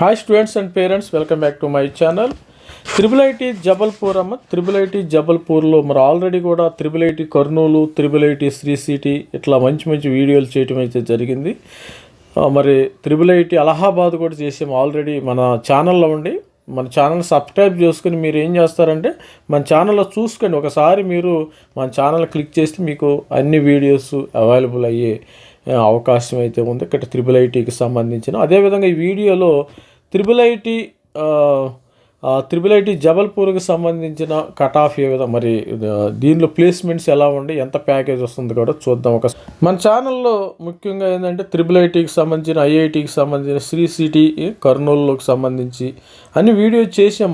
Hi students and parents, welcome back to my channel. Triple IT Jabalpur అమ్మ. Triple IT జబల్పూర్లో మరి already కూడా triple IT Kurnool, triple IT Sri City ఇట్లా మంచి మంచి వీడియోలు చేయటం అయితే జరిగింది. మరి త్రిబుల్ ఐటీ అలహాబాద్ కూడా చేసాము ఆల్రెడీ మన ఛానల్లో ఉండి. మన ఛానల్ సబ్స్క్రైబ్ చేసుకుని మీరు ఏం చేస్తారంటే మన ఛానల్లో చూసుకొని ఒకసారి మీరు మన ఛానల్ క్లిక్ చేస్తే మీకు అన్ని వీడియోస్ అవైలబుల్ అయ్యే అవకాశం అయితే ఉంది ఇక్కడ త్రిబుల్ ఐటీకి సంబంధించిన. అదేవిధంగా ఈ వీడియోలో త్రిబుల్ ఐటీ జబల్పూర్కి సంబంధించిన కట్ ఆఫ్ ఏ విధంగా మరి దీనిలో ప్లేస్మెంట్స్ ఎలా ఉండి ఎంత ప్యాకేజ్ వస్తుంది కూడా చూద్దాం. మన ఛానల్లో ముఖ్యంగా ఏంటంటే త్రిబుల్ ఐటీకి సంబంధించిన, ఐఐటీకి సంబంధించిన, శ్రీ సిటీ కర్నూలులోకి సంబంధించి అన్ని వీడియోస్ చేసాం.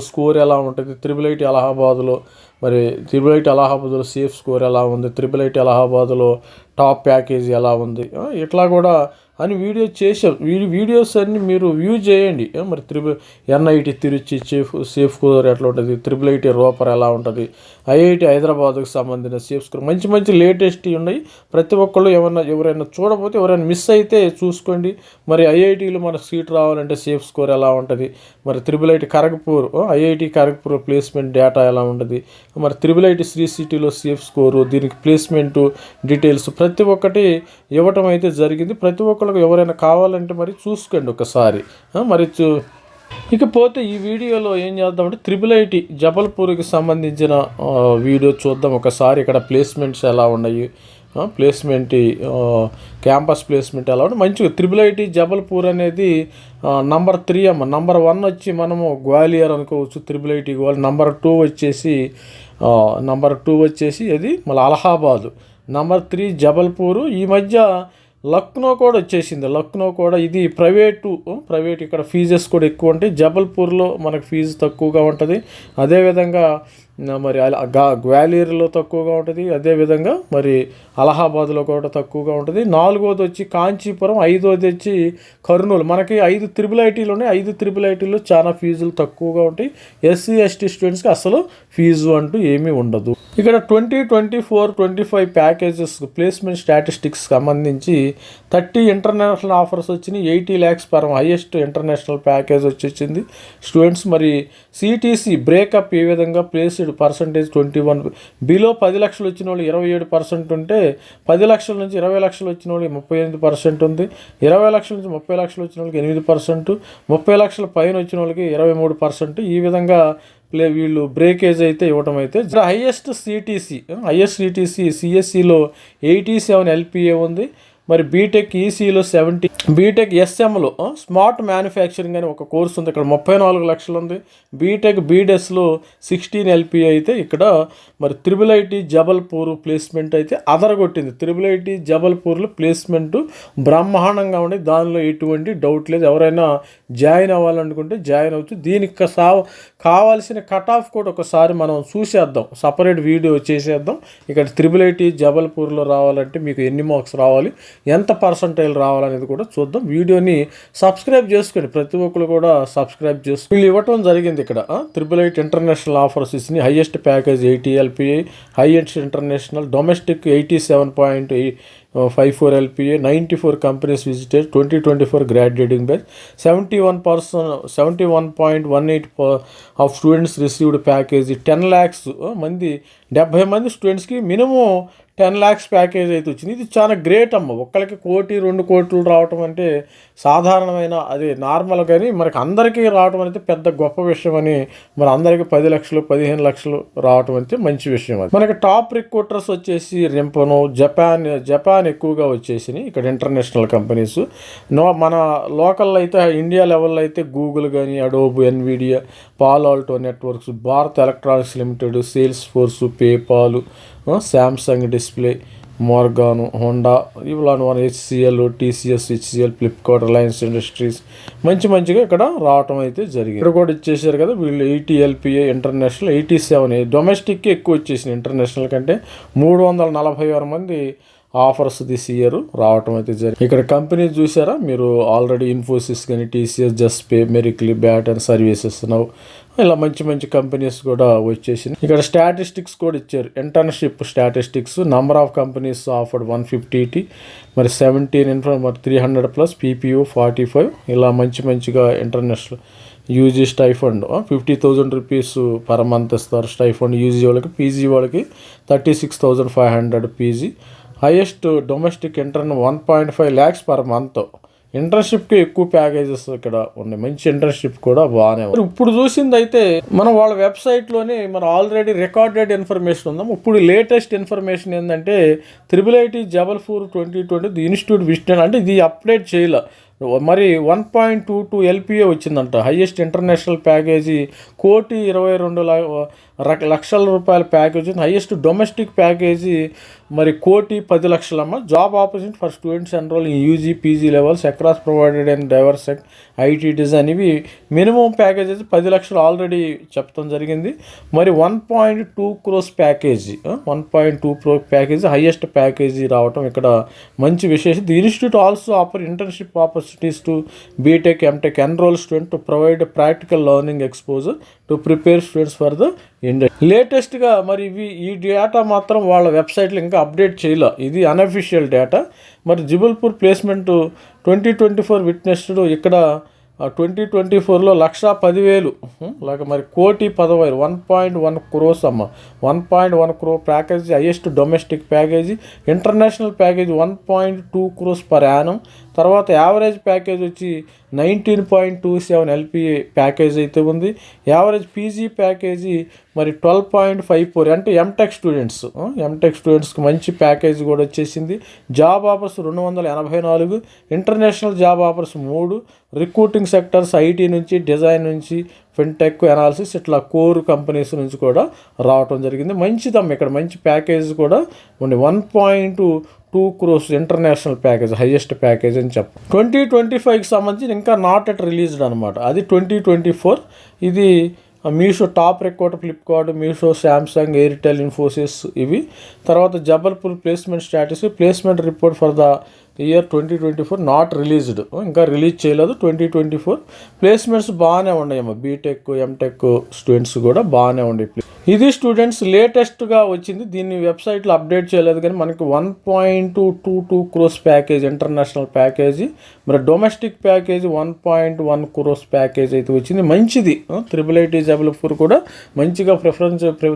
స్కోర్ ఎలా ఉంటుంది, త్రిబుల్ ఐటీ అలహాబాద్లో మరి త్రిబుల్ ఐటీ అలహాబాద్లో సేఫ్ స్కోర్ ఎలా ఉంది, త్రిబుల్ ఐటీ అలహాబాద్లో టాప్ ప్యాకేజ్ ఎలా ఉంది, ఇట్లా కూడా అని వీడియోస్ చేసాం. వీడియోస్ అన్ని మీరు వ్యూ చేయండి. మరి ఎన్ఐటి తిరుచి సేఫ్ స్కోర్ ఎట్లా ఉంటుంది, త్రిబుల్ ఐటీ రోపర్ ఎలా ఉంటుంది, ఐఐటి హైదరాబాద్కి సంబంధించిన సేఫ్ స్కోర్ మంచి మంచి లేటెస్ట్ ఉన్నాయి. ప్రతి ఒక్కళ్ళు ఎవరైనా చూడకపోతే ఎవరైనా మిస్ అయితే చూసుకోండి. మరి ఐఐటీలో మన సీట్ రావాలంటే సేఫ్ స్కోర్ ఎలా ఉంటుంది, మరి triple IT Kharagpur, IIT Kharagpur placement data ఎలా ఉంటుంది, మరి త్రిబుల్ ఐటీ శ్రీ సిటీలో సేఫ్ స్కోరు, దీనికి ప్లేస్మెంటు డీటెయిల్స్ ప్రతి ఒక్కటి ఇవ్వటం అయితే జరిగింది. ప్రతి ఒక్కరికి ఎవరైనా కావాలంటే మరి చూసుకోండి ఒకసారి. మరి ఇకపోతే ఈ వీడియోలో ఏం చేద్దామంటే త్రిబుల్ ఐటీ జబల్పూర్కి సంబంధించిన వీడియో చూద్దాం ఒకసారి. ఇక్కడ ప్లేస్మెంట్స్ ఎలా ఉన్నాయి, ప్లేస్మెంట్ క్యాంపస్ ప్లేస్మెంట్ ఎలా ఉంటుంది మంచిగా. త్రిబుల్ ఐటీ జబల్పూర్ అనేది నంబర్ 3 అమ్మ. నంబర్ 1 వచ్చి మనము గ్వాలియర్ అనుకోవచ్చు, త్రిబుల్ ఐటీ గ్వాలియర్. నంబర్ 2 వచ్చేసి అది మళ్ళీ అలహాబాదు. నంబర్ 3 జబల్పూరు. ఈ మధ్య లక్నో కూడా వచ్చేసింది. లక్నో కూడా ఇది ప్రైవేట్ ఇక్కడ ఫీజెస్ కూడా ఎక్కువ ఉంటాయి. జబల్పూర్లో మనకు ఫీజు తక్కువగా ఉంటుంది. అదేవిధంగా మరి గ్వాలియర్లో తక్కువగా ఉంటుంది. అదేవిధంగా మరి అలహాబాద్లో కూడా తక్కువగా ఉంటుంది. 4వది వచ్చి కాంచీపురం, 5వది వచ్చి కర్నూలు. మనకి 5 త్రిబుల్ ఐటీలు ఉన్నాయి. 5 త్రిబుల్ ఐటీలో చాలా ఫీజులు తక్కువగా ఉంటాయి. ఎస్సీ ఎస్టీ స్టూడెంట్స్కి అసలు ఫీజు అంటూ ఏమీ ఉండదు. ఇక్కడ 2024-25 ప్యాకేజెస్ ప్లేస్మెంట్ స్టాటిస్టిక్స్ సంబంధించి 30 ఇంటర్నేషనల్ ఆఫర్స్ వచ్చినాయి. 80 lakhs per highest international package వచ్చింది స్టూడెంట్స్. మరి సిటీసీ బ్రేకప్ ఏ విధంగా ప్లేస్డ్ పర్సంటేజ్ 21. బిలో 10 లక్షలు వచ్చిన వాళ్ళు 27% ఉంటే 10 లక్షల నుంచి 20 లక్షలు వచ్చిన వాళ్ళకి 38% ఉంది. 20 లక్షల నుంచి 30 లక్షలు వచ్చిన వాళ్ళకి 8%, 30 లక్షల పైన వచ్చిన వాళ్ళకి 23%. ఈ విధంగా వీళ్ళు బ్రేకేజ్ అయితే ఇవ్వటం అయితే. హైయెస్ట్ సిటీసీ సిఎస్సిలో 87 LPA ఉంది. మరి బీటెక్ ఈసీలో 70, బీటెక్ ఎస్ఎంలో స్మార్ట్ మ్యానుఫ్యాక్చరింగ్ అని ఒక కోర్సు ఉంది, ఇక్కడ 34 లక్షలు ఉంది. బీటెక్ బీడెస్లో 16 LPA అయితే ఇక్కడ మరి త్రిబుల్ ఐటీ జబల్పూర్ ప్లేస్మెంట్ అయితే అదరగొట్టింది. త్రిబుల్ ఐటీ జబల్పూర్లో ప్లేస్మెంట్ బ్రహ్మాండంగా ఉండి దానిలో ఎటువంటి డౌట్ లేదు. ఎవరైనా జాయిన్ అవ్వాలనుకుంటే జాయిన్ అవచ్చు. దీనికి కావాల్సిన కట్ ఆఫ్ కూడా ఒకసారి మనం చూసేద్దాం, సపరేట్ వీడియో చేసేద్దాం. ఇక్కడ త్రిబుల్ ఐటీ జబల్పూర్లో రావాలంటే మీకు ఎన్ని మార్క్స్ రావాలి, ఎంత పర్సంటైల్ రావాలనేది కూడా చూద్దాం. వీడియోని సబ్స్క్రైబ్ చేసుకోండి, ప్రతి ఒక్కరు కూడా సబ్స్క్రైబ్ చేసుకుని వీళ్ళు ఇవ్వటం జరిగింది. ఇక్కడ త్రిబుల్ ఐటీ ఇంటర్నేషనల్ ఆఫర్స్ ఇచ్చింది. Highest package 80 LPA, highest international domestic 87.54 LPA, 94 companies visited, 2024 graduating batch, 71.18 of students received package. 10 lakhs మంది, 70 మంది స్టూడెంట్స్కి మినిమం 10 lakhs ప్యాకేజ్ అయితే వచ్చింది. ఇది చాలా గ్రేట్ అమ్మ. ఒక్కరికి 1-2 కోట్లు రావటం అంటే సాధారణమైన అది నార్మల్, కానీ మనకి అందరికీ రావటం అయితే పెద్ద గొప్ప విషయం అని. మరి అందరికీ 10 లక్షలు 15 లక్షలు రావటం అయితే మంచి విషయం. అది మనకి టాప్ రిక్రూటర్స్ వచ్చేసి రింపను, జపాన్ ఎక్కువగా వచ్చేసినాయి ఇక్కడ ఇంటర్నేషనల్ కంపెనీస్. మన లోకల్లో అయితే ఇండియా లెవెల్లో అయితే గూగుల్ కానీ, Adobe, Nvidia, Palo Alto Networks, Bharat Electronics Limited, Salesforce, PayPal, Samsung display, Morgan, Honda, ఇవ్వలాను, HCL, TCS, HCL, Flipkart, Reliance Industries మంచిగా ఇక్కడ రావటం అయితే జరిగింది. ఇక్కడ కూడా ఇచ్చేసారు కదా వీళ్ళు. 80 LPA ఇంటర్నేషనల్, 87 డొమెస్టిక్కి ఎక్కువ వచ్చేసింది ఇంటర్నేషనల్ కంటే. 346 మంది ఆఫర్స్ దిస్ ఇయర్ రావటం అయితే జరిగింది. ఇక్కడ కంపెనీ చూసారా మీరు, ఆల్రెడీ ఇన్ఫోసిస్ కానీ, TCS, జస్పే, మెరిక్లీ, బ్యాట్ అండ్ సర్వీసెస్, నౌ ఇలా మంచి మంచి కంపెనీస్ కూడా వచ్చేసింది. ఇక్కడ స్టాటిస్టిక్స్ కూడా ఇచ్చారు, internship statistics, number of companies offered 150 మరి 17 మరి 300+ PPO 45 ఇలా మంచిగా international UG stipend 50,000 rupees per month ఇస్తారు స్టైఫండ్ యూజీ వాళ్ళకి. పీజీ వాళ్ళకి 36,500 PG. Highest domestic intern 1.5 lakhs per month. ఇంటర్న్షిప్కి ఎక్కువ ప్యాకేజెస్ ఇక్కడ ఉన్నాయి, మంచి ఇంటర్న్షిప్ కూడా బాగానే ఉంది. ఇప్పుడు చూసింది అయితే మనం వాళ్ళ వెబ్సైట్లోనే మనం ఆల్రెడీ రికార్డెడ్ ఇన్ఫర్మేషన్ ఉందాం. ఇప్పుడు లేటెస్ట్ ఇన్ఫర్మేషన్ ఏంటంటే IIIT Jabalpur 2020 the institute visit అంటే ఇది అప్డేట్ చేయలే మరి 1.22 LPA వచ్చిందంట. హైయెస్ట్ ఇంటర్నేషనల్ ప్యాకేజీ 1,22,00,000 రూపాయల ప్యాకేజ్. హైయెస్ట్ డొమెస్టిక్ ప్యాకేజీ మరి 1,10,00,000 job opportunity for students enrol in UG PG levels across provided and diverse sect IT design. ఇవి minimum packages 10 లక్షలు already చెప్పడం జరిగింది. మరి 1.2 crores package 1.2 crore package highest package రావటం ఇక్కడ మంచి విశేషం. The institute also offer internship opportunities to BTech MTech enrol student to provide practical learning exposure to prepare students for the industry. లేటెస్ట్గా మరి ఈ డేటా మాత్రం వాళ్ళ వెబ్సైట్లో ఇంకా అప్డేట్ చేయలే, ఇది అన్అఫీషియల్ డేటా. మరి జబల్పూర్ ప్లేస్మెంట్ 2024 విట్నెస్డ్ ఇక్కడ 2024లో 1,10,000 లేక మరి 1,15,000 1.1 crores 1.1 crore package. Highest domestic package. International package 1.2 crores per annum. తర్వాత యావరేజ్ ప్యాకేజ్ వచ్చి 19.27 LPA ప్యాకేజ్ అయితే ఉంది. యావరేజ్ పీజీ ప్యాకేజీ మరి 12.54 అంటే ఎంటెక్ స్టూడెంట్స్కి మంచి ప్యాకేజ్ కూడా వచ్చేసింది. Job offers 284, international job offers 3, recruiting sectors IT నుంచి, డిజైన్ నుంచి, ఫిన్టెక్, అనాలిసిస్ ఇట్లా కోర్ కంపెనీస్ నుంచి కూడా రావటం జరిగింది. మంచిదమ్మ ఇక్కడ మంచి ప్యాకేజ్ కూడా ఉంది. 1.2 crores international package highest package అని చెప్పాలి. 2025కి సంబంధించి ఇంకా నాట్ ఎట్ రిలీజ్డ్ అనమాట, అది 2024. ఇది Meesho top record, Flipkart, Meesho, Samsung, Airtel, Infosys ఇవి. తర్వాత Jabalpur placement status placement report for the year 2024 not released, ఇంకా రిలీజ్ చేయలేదు. 2024 ప్లేస్మెంట్స్ బాగానే ఉన్నాయమ్మా, బీటెక్ ఎంటెక్ స్టూడెంట్స్ కూడా బాగానే ఉన్నాయి. ఇది స్టూడెంట్స్ లేటెస్ట్గా వచ్చింది, దీన్ని వెబ్సైట్లో అప్డేట్ చేయలేదు కానీ మనకి 1.22 crores ప్యాకేజ్ ఇంటర్నేషనల్ ప్యాకేజీ. మరి డొమెస్టిక్ ప్యాకేజీ 1.1 crores ప్యాకేజ్ అయితే వచ్చింది. మంచిది. IIIT జబల్పూర్ కూడా మంచిగా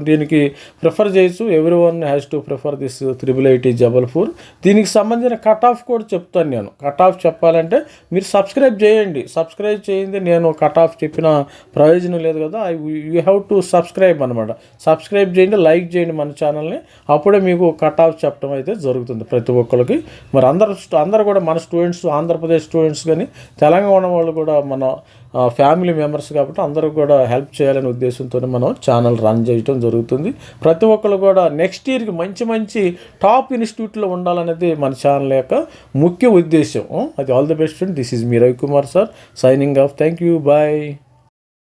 దీనికి ప్రిఫర్ చేయొచ్చు. Everyone has to prefer this IIIT Jabalpur. దీనికి సంబంధించిన కట్ ఆఫ్ కూడా చెప్తాను నేను. కట్ ఆఫ్ చెప్పాలంటే మీరు సబ్స్క్రైబ్ చేయండి. సబ్స్క్రైబ్ చేయండి, నేను కట్ ఆఫ్ చెప్పిన ప్రయోజనం లేదు కదా. యూ హ్యావ్ టు సబ్స్క్రైబ్ అనమాట. సబ్స్క్రైబ్ చేయండి, లైక్ చేయండి మన ఛానల్ని, అప్పుడే మీకు కట్ ఆఫ్ చెప్పడం అయితే జరుగుతుంది ప్రతి ఒక్కరికి. మరి అందరూ కూడా మన స్టూడెంట్స్, ఆంధ్రప్రదేశ్ స్టూడెంట్స్ కానీ తెలంగాణ వాళ్ళు కూడా మన ఫ్యామిలీ మెంబర్స్ కాబట్టి అందరూ కూడా హెల్ప్ చేయాలనే ఉద్దేశంతో మనం ఛానల్ రన్ చేయడం జరుగుతుంది. ప్రతి ఒక్కరు కూడా నెక్స్ట్ ఇయర్కి మంచి టాప్ ఇన్స్టిట్యూట్లో ఉండాలనేది మన ఛానల్ యొక్క ముఖ్య ఉద్దేశం. అది all the best. This is me Ravikumar sir signing off. Thank you, bye.